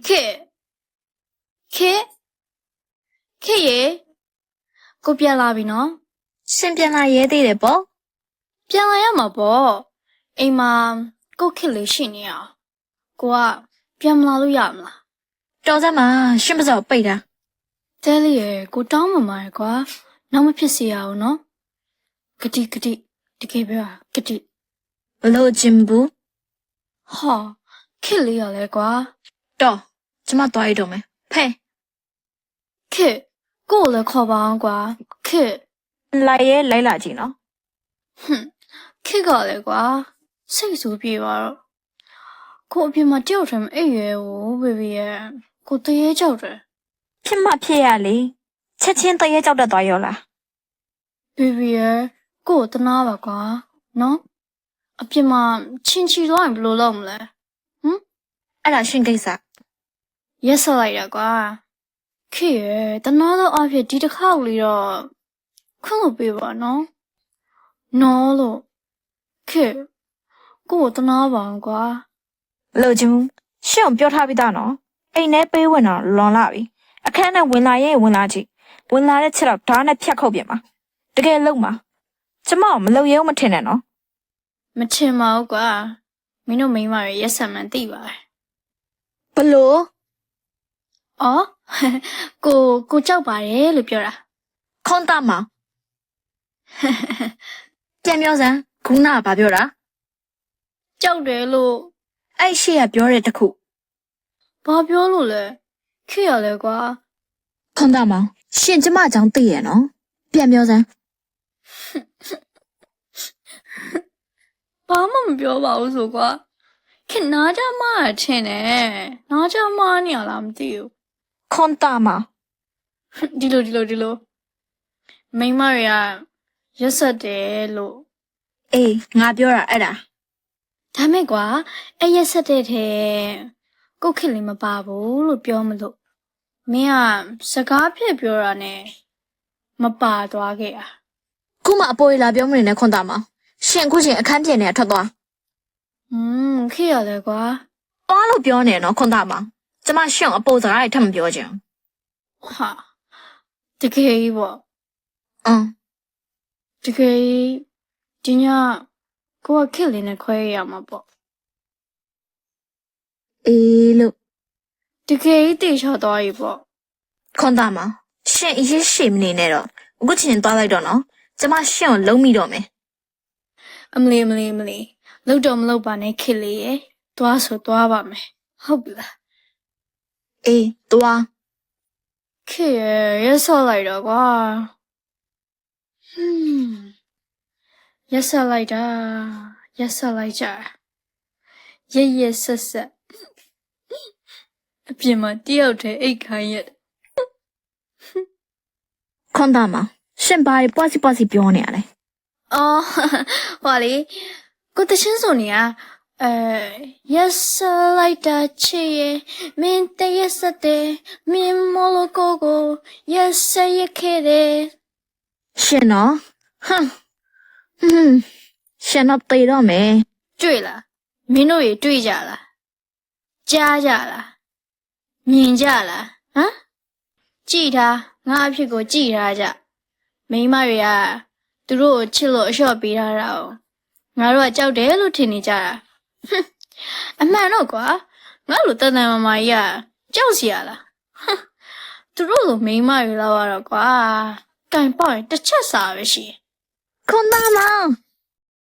ခေခေခေရေကိုပြန်လာပြီနော် ရှင်ပြန်လာရဲသေးတယ်ပေါ့ ပြန်လာရမှာပေါ့အိမ်မှာကိုခေလေးရှိနေအောင်ကိုကပြန်မလာလို့ရမလား တော်စမ်းမှာရှင်မစောပိတ်တာ တဲလေးရေကိုတောင်းမှမှာရယ်ကွာနောက်မဖြစ်စေရအောင်နော်ဂတိတကယ်ပြောဂတိ ဘလို့ချင်းဘူး ဟာခေလေးရလဲကွာ တော်ကျမသွားရတော့မယ်ဖဲ ခေကိုကိုလည်းခေါ်ပါအောင်ကွာခေ လိုက်ရဲလိုက်လာကြည့်နော် ဟွန်းခေကလည်းကွာစိတ်ဆိုးပြေပါတော့ကိုအပြင်မှာကြောက်တယ်မအိပ်ရဲဘူးဘေဘီရဲ့ကိုတရေကြောက်တယ် ဖြစ်မဖြစ်ရလေချက်ချင်းတရေကြောက်တတ်သွားရောလား ဘေဘီရဲ့ကိုတနာပါကွာနော်အပြင်မှာချင်းချီသွားရင်ဘယ်လိုလုပ်မလဲ အဲ့ဒါရှင်ကိစ္စ ရက်ဆက်လိုက်ရကွာခေရဲ့တနာတော့အဖြစ်ဒီတစ်ခါကလေးတော့ခွင့်လို့ပေးပါနော်နော်လို့ခေကိုတနာပါအောင်ကွာ ဘလို့ချင်းဘူးရှင်ကိုပြောထားပြီးသားနော်အိမ်ထဲပေးဝင်တော့လွန်လာပြီအခန်းနဲ့ဝင်လာရင်ဝင်လာကြည့်ဝင်လာတဲ့ချက်တော့ဓာတ်နဲ့ဖြတ်ခုတ်ပြင်ပါတကယ်လုံးပါကျမမလုံရဲမထင်နဲ့နော် မချင်ပါဘူးကွာမင်းတို့မိန်းမတွေရက်ဆက်မှန်သိပါတယ် ဘလို့ အော် ကိုကြောက်ပါတယ်လို့ပြောတာ ခွန်တာမောင်ပြန်ပြောစမ်းခုနကဘာပြောတာ ကြောက်တယ်လို့ အဲ့ရှေ့ကပြောတဲ့တခု ဘာပြောလို့လဲခေရလဲကွာ ခွန်တာမောင်ရှင်ကျမအကြောင်းသိရနော်ပြန်ပြောစမ်း ဘာမှမပြောပါဘူးဆိုကွာခေနားကြမှားထင်တယ်နားကြမှားနေရလားမသိဘူး ခွန်တာမောင် ဒီလိုမိန်းမတွေကရက်ဆက်တယ်လို့ အေးငါပြောတာအဲ့ဒါ ဒါမဲ့ကွာအဲ့ရက်ဆက်တဲ့ထဲကိုယ့်ခေလေးမပါဘူးလို့ပြောမလို့မင်းကစကားဖြစ်ပြောတာနဲ့မပါသွားခဲ့တာ ခုမှအပေါ်ရလာပြောမနေနဲ့ခွန်တာမောင်ရှင်အခုချင်းအခန်းပြင်နေထွက်သွား ခေရလဲကွာ သွားလို့ပြောနေနော်ခွန်တာမောင်ကျမရှင်ကိုအပေါ်စကားတွေထပ်မပြောချင် ဟာတကယ်ကြီးပေါ့ အင်း တကယ်ကြီးဒီညကိုကခေလေးနဲ့ခွဲရမှာပေါ့ အေးလို့ တကယ်ကြီးတေချောသွားပြီပေါ့ ခွန်တာမောင်ရှင်အရေးရှိမနေနဲ့တော့အခုချင်းသွားလိုက်တော့နော်ကျမရှင်ကိုလုံးမိတော့မယ် အမလီလောက်တော့မလောက်ပါနဲ့ခေလေးရယ်သွားဆိုသွားပါမယ်ဟုတ်ပြီလား အေးသွား ခေရယ်ရက်ဆော့လိုက်တော့ကွာရက်ဆက်လိုက်တာရက်ဆက်လိုက်ကြရက်ဆက်အပြင်မှာတယောက်တည်းအိတ်ခိုင်းရက် ခွန်တာမောင်ရှင်ဘာတွေပွားစီပြောနေရလဲ အော်ဟွာလေကိုတချင်းစုံနေရရက်ဆက်လိုက်တာချစ်ရဲ့မင်းတရက်ဆက်တယ်မင်းမလို့ကိုရက်ဆက်ရခဲ့တယ် ရှင်နော်ဟမ်ရှင်တော့တေတော့မယ် တွေ့လားမင်းတို့ရေတွေ့ကြလားကြားကြလားမြင်ကြလားဟမ်ကြည်ထားငါအဖြစ်ကိုကြည်ထားကြမိန်းမတွေကသူတို့ကိုချစ်လို့အလျှော့ပေးထားတာ哦ငါတို့ကကြောက်တယ်လို့ထင်နေကြတာအမှန်တော့ကွာငါလိုတန်တန်မာမာကြီးကကြောက်စီရလားသူတို့လိုမိန်းမတွေလောက်ရတော့ကွာတိုင်ပေါ့ရင်တစ်ချက်စာပဲရှိ ခွန်တာမောင်